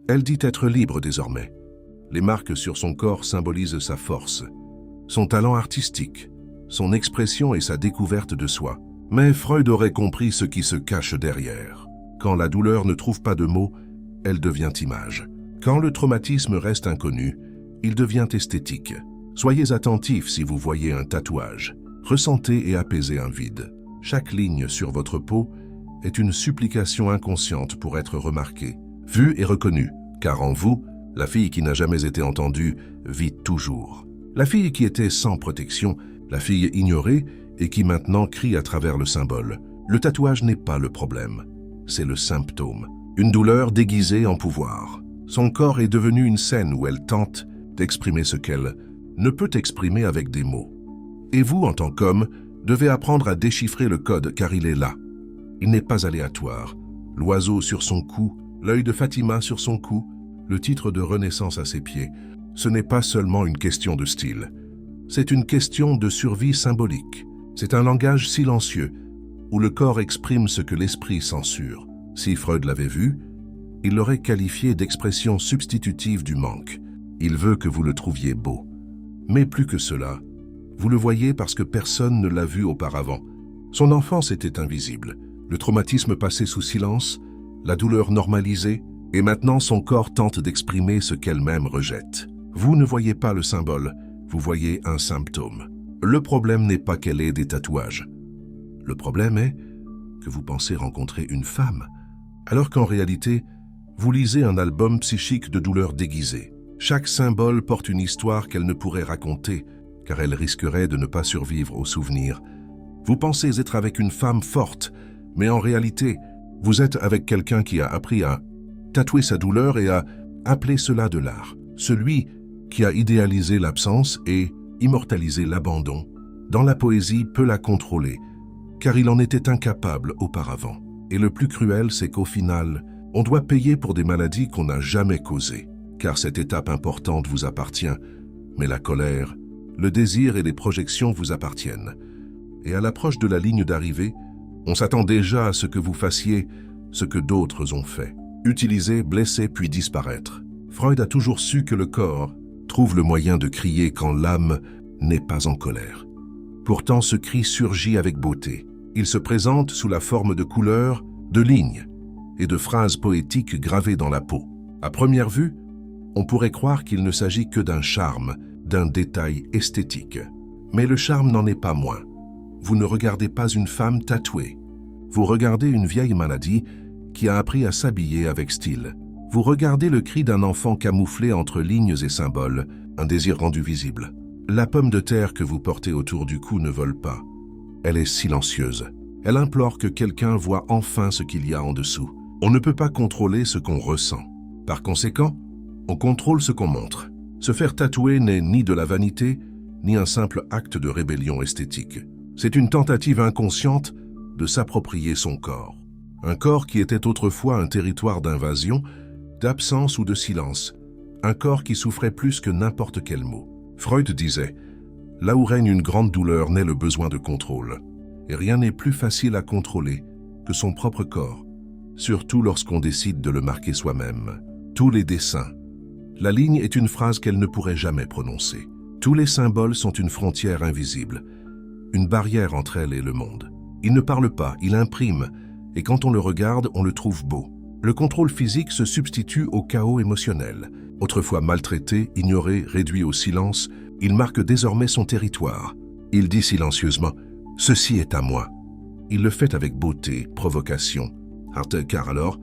Elle dit être libre désormais. Les marques sur son corps symbolisent sa force, son talent artistique, son expression et sa découverte de soi. Mais Freud aurait compris ce qui se cache derrière. Quand la douleur ne trouve pas de mots, elle devient image. Quand le traumatisme reste inconnu, il devient esthétique. Soyez attentifs si vous voyez un tatouage. Ressentez et apaisez un vide. Chaque ligne sur votre peau est une supplication inconsciente pour être remarquée, vue et reconnue, car en vous, la fille qui n'a jamais été entendue vit toujours. La fille qui était sans protection, la fille ignorée et qui maintenant crie à travers le symbole. Le tatouage n'est pas le problème, c'est le symptôme. Une douleur déguisée en pouvoir. Son corps est devenu une scène où elle tente d'exprimer ce qu'elle ne peut exprimer avec des mots. Et vous, en tant qu'homme, devez apprendre à déchiffrer le code car il est là. Il n'est pas aléatoire. L'oiseau sur son cou, l'œil de Fatima sur son cou, le titre de Renaissance à ses pieds. Ce n'est pas seulement une question de style. C'est une question de survie symbolique. C'est un langage silencieux où le corps exprime ce que l'esprit censure. Si Freud l'avait vu, il l'aurait qualifié d'expression substitutive du manque. Il veut que vous le trouviez beau. Mais plus que cela, vous le voyez parce que personne ne l'a vu auparavant. Son enfance était invisible, le traumatisme passé sous silence, la douleur normalisée, et maintenant son corps tente d'exprimer ce qu'elle-même rejette. Vous ne voyez pas le symbole, vous voyez un symptôme. Le problème n'est pas qu'elle ait des tatouages. Le problème est que vous pensez rencontrer une femme, alors qu'en réalité, vous lisez un album psychique de douleurs déguisées. Chaque symbole porte une histoire qu'elle ne pourrait raconter, car elle risquerait de ne pas survivre aux souvenirs. Vous pensez être avec une femme forte, mais en réalité, vous êtes avec quelqu'un qui a appris à tatouer sa douleur et à appeler cela de l'art. Celui qui a idéalisé l'absence et immortalisé l'abandon, dans la poésie peut la contrôler, car il en était incapable auparavant. Et le plus cruel, c'est qu'au final, on doit payer pour des maladies qu'on n'a jamais causées, car cette étape importante vous appartient, mais la colère, le désir et les projections vous appartiennent. Et à l'approche de la ligne d'arrivée, on s'attend déjà à ce que vous fassiez ce que d'autres ont fait. Utiliser, blesser puis disparaître. Freud a toujours su que le corps trouve le moyen de crier quand l'âme n'est pas en colère. Pourtant, ce cri surgit avec beauté. Il se présente sous la forme de couleurs, de lignes et de phrases poétiques gravées dans la peau. À première vue, on pourrait croire qu'il ne s'agit que d'un charme, d'un détail esthétique. Mais le charme n'en est pas moins. Vous ne regardez pas une femme tatouée. Vous regardez une vieille maladie qui a appris à s'habiller avec style. Vous regardez le cri d'un enfant camouflé entre lignes et symboles, un désir rendu visible. La pomme de terre que vous portez autour du cou ne vole pas. Elle est silencieuse. Elle implore que quelqu'un voie enfin ce qu'il y a en dessous. On ne peut pas contrôler ce qu'on ressent. Par conséquent, on contrôle ce qu'on montre. Se faire tatouer n'est ni de la vanité, ni un simple acte de rébellion esthétique. C'est une tentative inconsciente de s'approprier son corps. Un corps qui était autrefois un territoire d'invasion, d'absence ou de silence. Un corps qui souffrait plus que n'importe quel mot. Freud disait « Là où règne une grande douleur naît le besoin de contrôle. Et rien n'est plus facile à contrôler que son propre corps, surtout lorsqu'on décide de le marquer soi-même. Tous les dessins. La ligne est une phrase qu'elle ne pourrait jamais prononcer. Tous les symboles sont une frontière invisible, une barrière entre elle et le monde. Il ne parle pas, il imprime, et quand on le regarde, on le trouve beau. Le contrôle physique se substitue au chaos émotionnel. Autrefois maltraité, ignoré, réduit au silence, il marque désormais son territoire. Il dit silencieusement « Ceci est à moi ». Il le fait avec beauté, provocation. Car alors,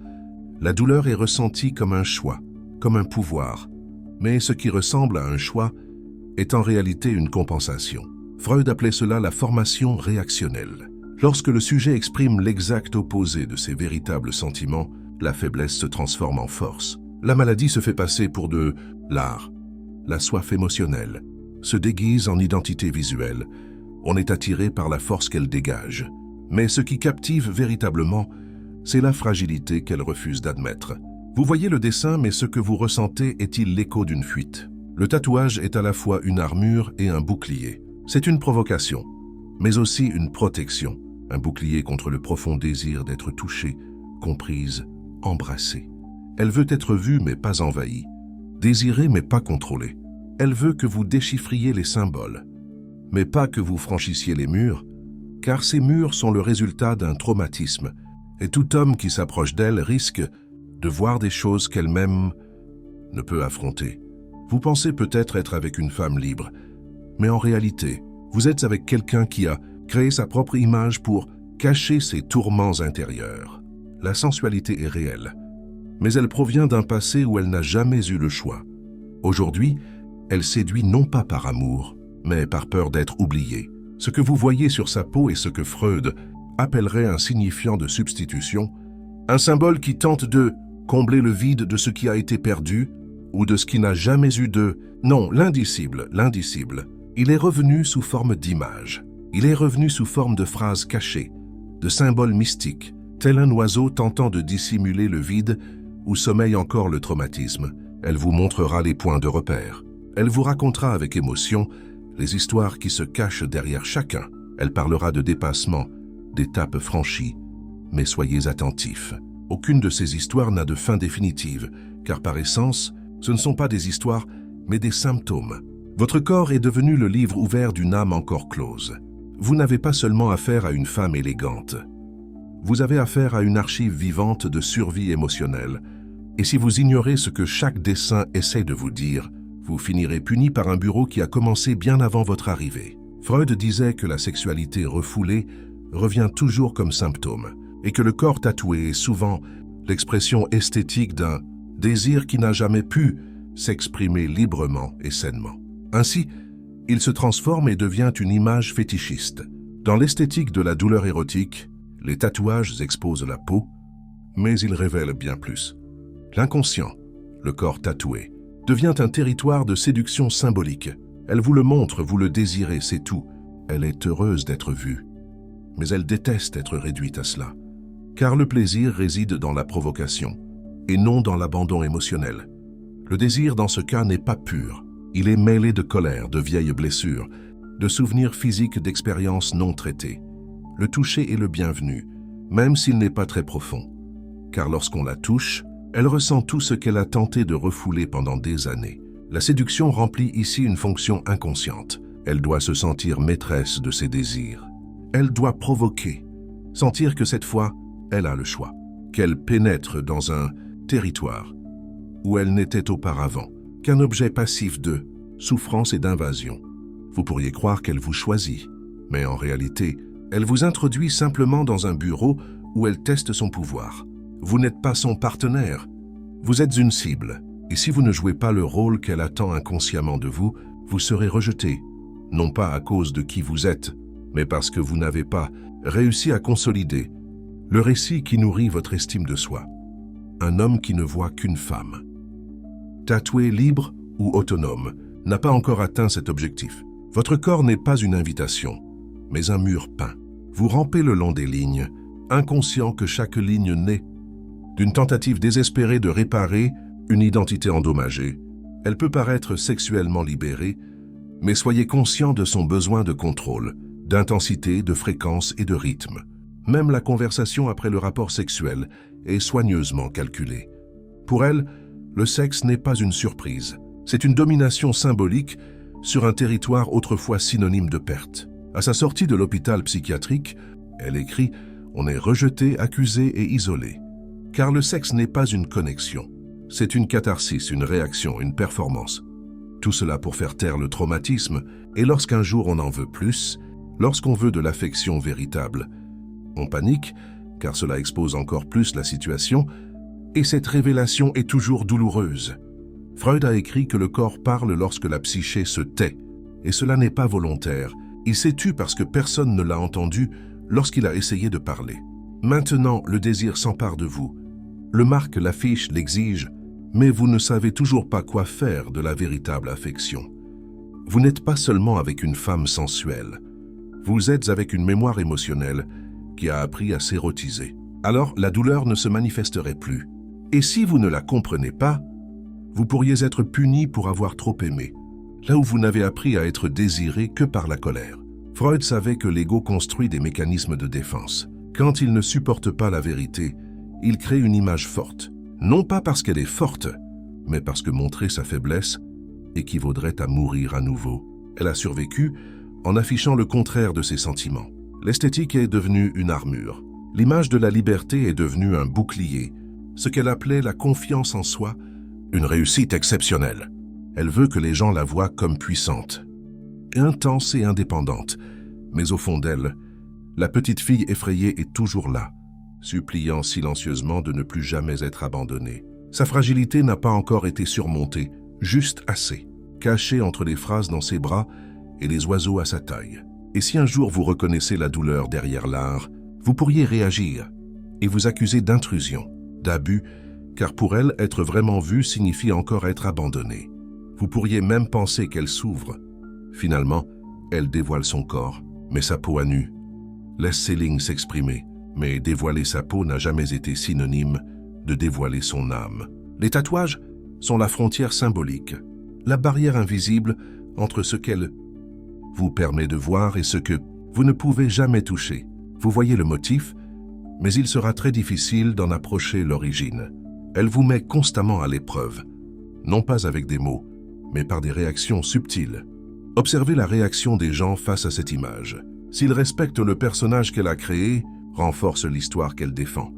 la douleur est ressentie comme un choix, comme un pouvoir. Mais ce qui ressemble à un choix est en réalité une compensation. Freud appelait cela la formation réactionnelle. Lorsque le sujet exprime l'exact opposé de ses véritables sentiments, la faiblesse se transforme en force. La maladie se fait passer pour de l'art. La soif émotionnelle se déguise en identité visuelle. On est attiré par la force qu'elle dégage. Mais ce qui captive véritablement, c'est la fragilité qu'elle refuse d'admettre. Vous voyez le dessin, mais ce que vous ressentez est-il l'écho d'une fuite? Le tatouage est à la fois une armure et un bouclier. C'est une provocation, mais aussi une protection. Un bouclier contre le profond désir d'être touchée, comprise, embrassée. Elle veut être vue mais pas envahie, désirée mais pas contrôlée. Elle veut que vous déchiffriez les symboles, mais pas que vous franchissiez les murs, car ces murs sont le résultat d'un traumatisme, et tout homme qui s'approche d'elle risque de voir des choses qu'elle-même ne peut affronter. Vous pensez peut-être être avec une femme libre, mais en réalité, vous êtes avec quelqu'un qui a créé sa propre image pour cacher ses tourments intérieurs. La sensualité est réelle, mais elle provient d'un passé où elle n'a jamais eu le choix. Aujourd'hui, elle séduit non pas par amour, mais par peur d'être oubliée. Ce que vous voyez sur sa peau est ce que Freud appellerait un signifiant de substitution, un symbole qui tente de combler le vide de ce qui a été perdu ou de ce qui n'a jamais eu de... Non, l'indicible. Il est revenu sous forme d'image. Il est revenu sous forme de phrases cachées, de symboles mystiques, tel un oiseau tentant de dissimuler le vide où sommeille encore le traumatisme. Elle vous montrera les points de repère. Elle vous racontera avec émotion les histoires qui se cachent derrière chacun. Elle parlera de dépassement, d'étapes franchies. Mais soyez attentifs. Aucune de ces histoires n'a de fin définitive, car par essence, ce ne sont pas des histoires, mais des symptômes. Votre corps est devenu le livre ouvert d'une âme encore close. Vous n'avez pas seulement affaire à une femme élégante. Vous avez affaire à une archive vivante de survie émotionnelle. Et si vous ignorez ce que chaque dessin essaie de vous dire, vous finirez puni par un bureau qui a commencé bien avant votre arrivée. Freud disait que la sexualité refoulée revient toujours comme symptôme et que le corps tatoué est souvent l'expression esthétique d'un désir qui n'a jamais pu s'exprimer librement et sainement. Ainsi, il se transforme et devient une image fétichiste. Dans l'esthétique de la douleur érotique, les tatouages exposent la peau, mais ils révèlent bien plus. L'inconscient, le corps tatoué, devient un territoire de séduction symbolique. Elle vous le montre, vous le désirez, c'est tout. Elle est heureuse d'être vue, mais elle déteste être réduite à cela. Car le plaisir réside dans la provocation, et non dans l'abandon émotionnel. Le désir dans ce cas n'est pas pur. Il est mêlé de colère, de vieilles blessures, de souvenirs physiques d'expériences non traitées. Le toucher est le bienvenu, même s'il n'est pas très profond. Car lorsqu'on la touche, elle ressent tout ce qu'elle a tenté de refouler pendant des années. La séduction remplit ici une fonction inconsciente. Elle doit se sentir maîtresse de ses désirs. Elle doit provoquer, sentir que cette fois, elle a le choix, qu'elle pénètre dans un territoire où elle n'était auparavant qu'un objet passif de souffrance et d'invasion. Vous pourriez croire qu'elle vous choisit, mais en réalité, elle vous introduit simplement dans un bureau où elle teste son pouvoir. Vous n'êtes pas son partenaire, vous êtes une cible, et si vous ne jouez pas le rôle qu'elle attend inconsciemment de vous, vous serez rejeté, non pas à cause de qui vous êtes, mais parce que vous n'avez pas réussi à consolider le récit qui nourrit votre estime de soi. Un homme qui ne voit qu'une femme, tatoué, libre ou autonome, n'a pas encore atteint cet objectif. Votre corps n'est pas une invitation, mais un mur peint. Vous rampez le long des lignes, inconscient que chaque ligne naît d'une tentative désespérée de réparer une identité endommagée. Elle peut paraître sexuellement libérée, mais soyez conscient de son besoin de contrôle, d'intensité, de fréquence et de rythme. Même la conversation après le rapport sexuel est soigneusement calculée. Pour elle, le sexe n'est pas une surprise. C'est une domination symbolique sur un territoire autrefois synonyme de perte. À sa sortie de l'hôpital psychiatrique, elle écrit « On est rejeté, accusé et isolé ». Car le sexe n'est pas une connexion. C'est une catharsis, une réaction, une performance. Tout cela pour faire taire le traumatisme, et lorsqu'un jour on en veut plus, lorsqu'on veut de l'affection véritable, on panique, car cela expose encore plus la situation, et cette révélation est toujours douloureuse. Freud a écrit que le corps parle lorsque la psyché se tait, et cela n'est pas volontaire. Il s'est tu parce que personne ne l'a entendu lorsqu'il a essayé de parler. Maintenant, le désir s'empare de vous. Le marque, l'affiche, l'exige, mais vous ne savez toujours pas quoi faire de la véritable affection. Vous n'êtes pas seulement avec une femme sensuelle, vous êtes avec une mémoire émotionnelle qui a appris à s'érotiser. Alors la douleur ne se manifesterait plus. Et si vous ne la comprenez pas, vous pourriez être puni pour avoir trop aimé, là où vous n'avez appris à être désiré que par la colère. Freud savait que l'ego construit des mécanismes de défense. Quand il ne supporte pas la vérité, il crée une image forte, non pas parce qu'elle est forte, mais parce que montrer sa faiblesse équivaudrait à mourir à nouveau. Elle a survécu en affichant le contraire de ses sentiments. L'esthétique est devenue une armure. L'image de la liberté est devenue un bouclier, ce qu'elle appelait la confiance en soi, une réussite exceptionnelle. Elle veut que les gens la voient comme puissante, intense et indépendante, mais au fond d'elle, la petite fille effrayée est toujours là, suppliant silencieusement de ne plus jamais être abandonnée. Sa fragilité n'a pas encore été surmontée, juste assez, cachée entre les phrases dans ses bras et les oiseaux à sa taille. Et si un jour vous reconnaissez la douleur derrière l'art, vous pourriez réagir et vous accuser d'intrusion, d'abus, car pour elle, être vraiment vue signifie encore être abandonnée. Vous pourriez même penser qu'elle s'ouvre. Finalement, elle dévoile son corps, mais sa peau à nu. Laisse ses lignes s'exprimer, mais dévoiler sa peau n'a jamais été synonyme de dévoiler son âme. Les tatouages sont la frontière symbolique, la barrière invisible entre ce qu'elle vous permet de voir et ce que vous ne pouvez jamais toucher. Vous voyez le motif, mais il sera très difficile d'en approcher l'origine. Elle vous met constamment à l'épreuve, non pas avec des mots, mais par des réactions subtiles. Observez la réaction des gens face à cette image. S'ils respectent le personnage qu'elle a créé, renforcent l'histoire qu'elle défend,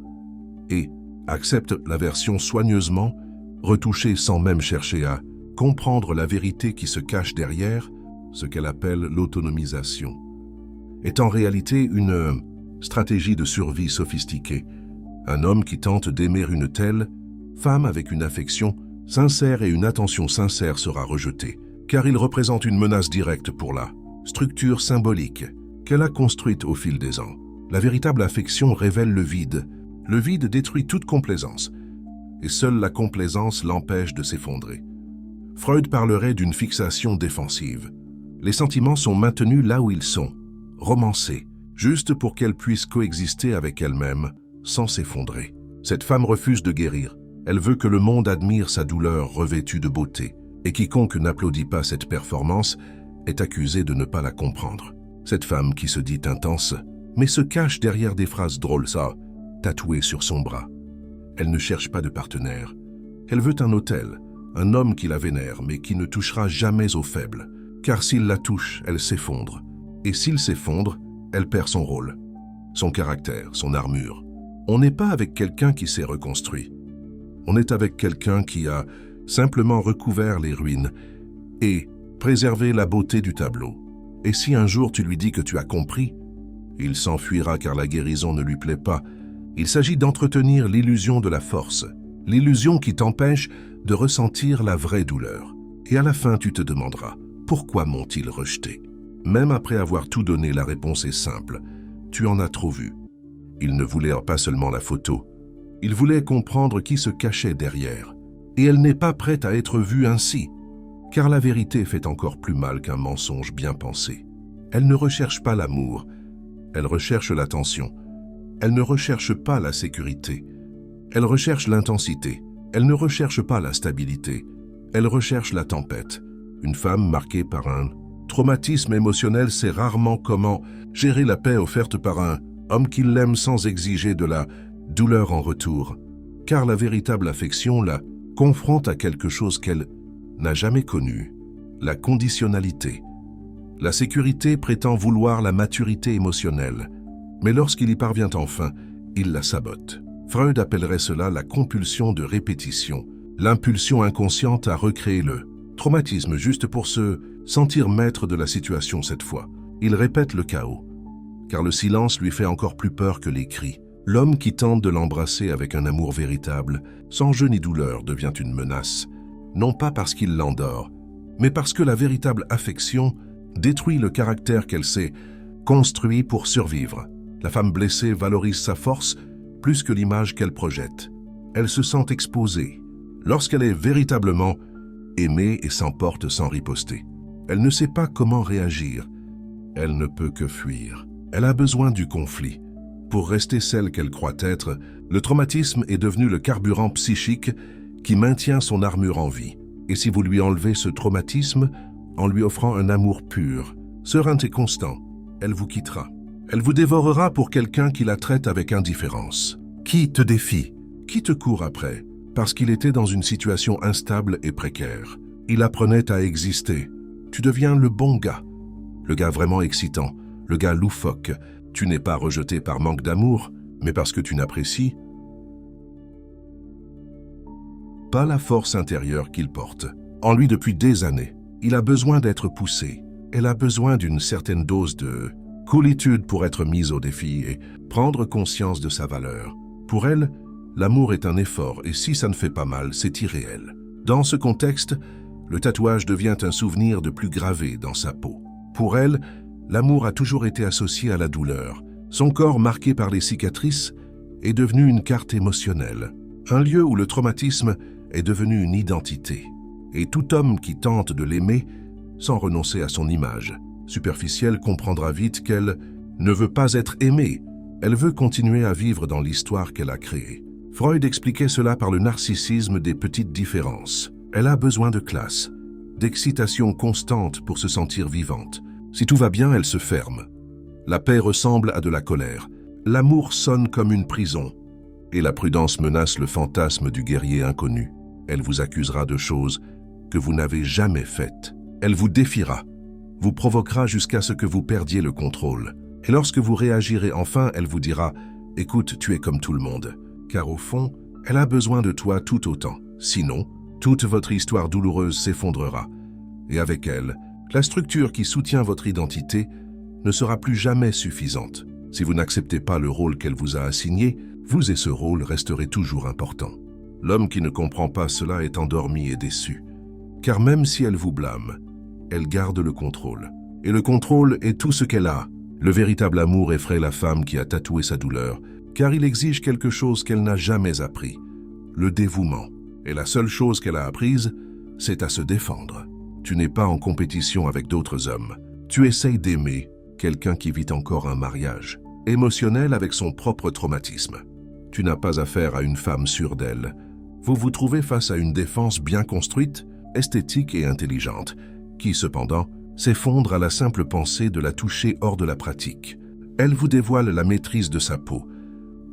et acceptent la version soigneusement, retouchée sans même chercher à comprendre la vérité qui se cache derrière, ce qu'elle appelle l'autonomisation, est en réalité une stratégie de survie sophistiquée. Un homme qui tente d'aimer une telle femme avec une affection sincère et une attention sincère sera rejeté, car il représente une menace directe pour la structure symbolique qu'elle a construite au fil des ans. La véritable affection révèle le vide. Le vide détruit toute complaisance, et seule la complaisance l'empêche de s'effondrer. Freud parlerait d'une fixation défensive. Les sentiments sont maintenus là où ils sont, romancés, juste pour qu'elle puisse coexister avec elle-même, sans s'effondrer. Cette femme refuse de guérir. Elle veut que le monde admire sa douleur revêtue de beauté, et quiconque n'applaudit pas cette performance est accusé de ne pas la comprendre. Cette femme qui se dit intense, mais se cache derrière des phrases drôles, ça, tatouées sur son bras. Elle ne cherche pas de partenaire. Elle veut un autel, un homme qui la vénère, mais qui ne touchera jamais aux faibles. Car s'il la touche, elle s'effondre. Et s'il s'effondre, elle perd son rôle, son caractère, son armure. On n'est pas avec quelqu'un qui s'est reconstruit. On est avec quelqu'un qui a simplement recouvert les ruines et préservé la beauté du tableau. Et si un jour tu lui dis que tu as compris, il s'enfuira car la guérison ne lui plaît pas. Il s'agit d'entretenir l'illusion de la force, l'illusion qui t'empêche de ressentir la vraie douleur. Et à la fin, tu te demanderas, pourquoi m'ont-ils rejeté? Même après avoir tout donné, la réponse est simple. Tu en as trop vu. Ils ne voulaient pas seulement la photo. Ils voulaient comprendre qui se cachait derrière. Et elle n'est pas prête à être vue ainsi, car la vérité fait encore plus mal qu'un mensonge bien pensé. Elle ne recherche pas l'amour, elle recherche l'attention. Elle ne recherche pas la sécurité, elle recherche l'intensité. Elle ne recherche pas la stabilité, elle recherche la tempête. Une femme marquée par un traumatisme émotionnel sait rarement comment gérer la paix offerte par un homme qui l'aime sans exiger de la douleur en retour, car la véritable affection la confronte à quelque chose qu'elle n'a jamais connu, la conditionnalité. La sécurité prétend vouloir la maturité émotionnelle, mais lorsqu'il y parvient enfin, il la sabote. Freud appellerait cela la compulsion de répétition, l'impulsion inconsciente à recréer le traumatisme juste pour se sentir maître de la situation cette fois. Il répète le chaos, car le silence lui fait encore plus peur que les cris. L'homme qui tente de l'embrasser avec un amour véritable, sans jeu ni douleur, devient une menace, non pas parce qu'il l'endort, mais parce que la véritable affection détruit le caractère qu'elle s'est construit pour survivre. La femme blessée valorise sa force plus que l'image qu'elle projette. Elle se sent exposée lorsqu'elle est véritablement aimée et s'emporte sans riposter. Elle ne sait pas comment réagir. Elle ne peut que fuir. Elle a besoin du conflit. Pour rester celle qu'elle croit être, le traumatisme est devenu le carburant psychique qui maintient son armure en vie. Et si vous lui enlevez ce traumatisme en lui offrant un amour pur, serein et constant, elle vous quittera. Elle vous dévorera pour quelqu'un qui la traite avec indifférence. Qui te défie? Qui te court après? parce qu'il était dans une situation instable et précaire. Il apprenait à exister. Tu deviens le bon gars. Le gars vraiment excitant, le gars loufoque. Tu n'es pas rejeté par manque d'amour, mais parce que tu n'apprécies pas la force intérieure qu'il porte. En lui depuis des années, il a besoin d'être poussé. Elle a besoin d'une certaine dose de coolitude pour être mise au défi et prendre conscience de sa valeur. Pour elle, l'amour est un effort et si ça ne fait pas mal, c'est irréel. Dans ce contexte, le tatouage devient un souvenir de plus gravé dans sa peau. Pour elle, l'amour a toujours été associé à la douleur. Son corps marqué par les cicatrices est devenu une carte émotionnelle, un lieu où le traumatisme est devenu une identité. Et tout homme qui tente de l'aimer sans renoncer à son image superficielle comprendra vite qu'elle ne veut pas être aimée. Elle veut continuer à vivre dans l'histoire qu'elle a créée. Freud expliquait cela par le narcissisme des petites différences. Elle a besoin de classe, d'excitation constante pour se sentir vivante. Si tout va bien, elle se ferme. La paix ressemble à de la colère. L'amour sonne comme une prison. Et la prudence menace le fantasme du guerrier inconnu. Elle vous accusera de choses que vous n'avez jamais faites. Elle vous défiera, vous provoquera jusqu'à ce que vous perdiez le contrôle. Et lorsque vous réagirez enfin, elle vous dira « Écoute, tu es comme tout le monde ». Car au fond, elle a besoin de toi tout autant. Sinon, toute votre histoire douloureuse s'effondrera. Et avec elle, la structure qui soutient votre identité ne sera plus jamais suffisante. Si vous n'acceptez pas le rôle qu'elle vous a assigné, vous et ce rôle resterez toujours important. L'homme qui ne comprend pas cela est endormi et déçu. Car même si elle vous blâme, elle garde le contrôle. Et le contrôle est tout ce qu'elle a. Le véritable amour effraie la femme qui a tatoué sa douleur, car il exige quelque chose qu'elle n'a jamais appris, le dévouement. Et la seule chose qu'elle a apprise, c'est à se défendre. Tu n'es pas en compétition avec d'autres hommes. Tu essayes d'aimer quelqu'un qui vit encore un mariage, émotionnel avec son propre traumatisme. Tu n'as pas affaire à une femme sûre d'elle. Vous vous trouvez face à une défense bien construite, esthétique et intelligente, qui cependant s'effondre à la simple pensée de la toucher hors de la pratique. Elle vous dévoile la maîtrise de sa peau,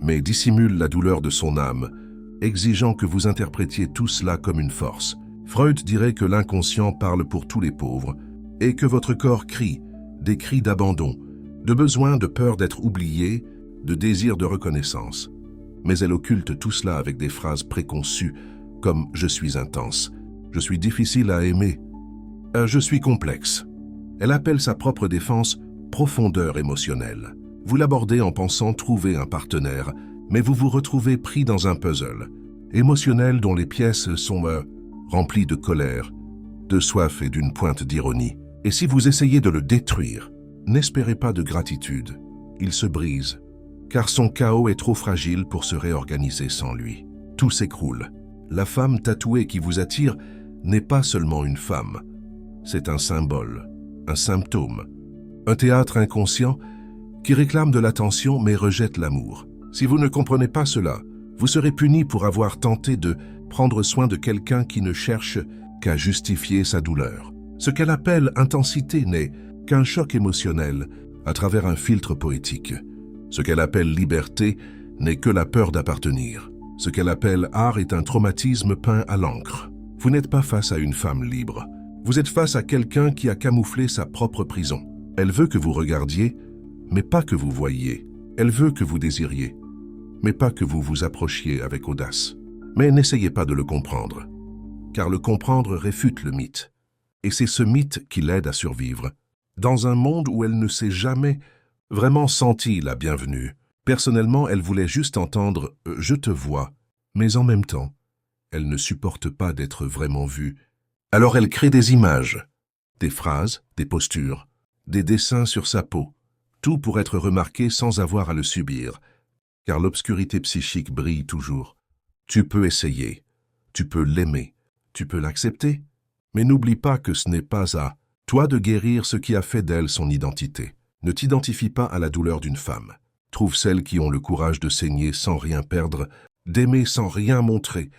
mais dissimule la douleur de son âme, exigeant que vous interprétiez tout cela comme une force. Freud dirait que l'inconscient parle pour tous les pauvres, et que votre corps crie, des cris d'abandon, de besoin, de peur d'être oublié, de désir de reconnaissance. Mais elle occulte tout cela avec des phrases préconçues, comme « je suis intense »,« je suis difficile à aimer »,« je suis complexe ». Elle appelle sa propre défense « profondeur émotionnelle ». Vous l'abordez en pensant trouver un partenaire, mais vous vous retrouvez pris dans un puzzle émotionnel dont les pièces sont remplies de colère, de soif et d'une pointe d'ironie. Et si vous essayez de le détruire, n'espérez pas de gratitude. Il se brise, car son chaos est trop fragile pour se réorganiser sans lui. Tout s'écroule. La femme tatouée qui vous attire n'est pas seulement une femme. C'est un symbole, un symptôme, un théâtre inconscient qui réclame de l'attention mais rejette l'amour. Si vous ne comprenez pas cela, vous serez puni pour avoir tenté de prendre soin de quelqu'un qui ne cherche qu'à justifier sa douleur. Ce qu'elle appelle intensité n'est qu'un choc émotionnel à travers un filtre poétique. Ce qu'elle appelle liberté n'est que la peur d'appartenir. Ce qu'elle appelle art est un traumatisme peint à l'encre. Vous n'êtes pas face à une femme libre. Vous êtes face à quelqu'un qui a camouflé sa propre prison. Elle veut que vous regardiez, mais pas que vous voyiez. Elle veut que vous désiriez, mais pas que vous vous approchiez avec audace. Mais n'essayez pas de le comprendre, car le comprendre réfute le mythe. Et c'est ce mythe qui l'aide à survivre. Dans un monde où elle ne s'est jamais vraiment sentie la bienvenue, personnellement, elle voulait juste entendre « je te vois », mais en même temps, elle ne supporte pas d'être vraiment vue. Alors elle crée des images, des phrases, des postures, des dessins sur sa peau, tout pour être remarqué sans avoir à le subir, car l'obscurité psychique brille toujours. Tu peux essayer, tu peux l'aimer, tu peux l'accepter, mais n'oublie pas que ce n'est pas à toi de guérir ce qui a fait d'elle son identité. Ne t'identifie pas à la douleur d'une femme. Trouve celles qui ont le courage de saigner sans rien perdre, d'aimer sans rien montrer,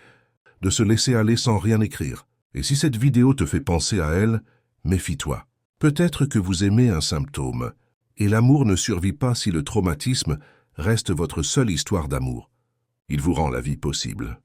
de se laisser aller sans rien écrire. Et si cette vidéo te fait penser à elle, méfie-toi. Peut-être que vous aimez un symptôme, et l'amour ne survit pas si le traumatisme reste votre seule histoire d'amour. Il vous rend la vie possible.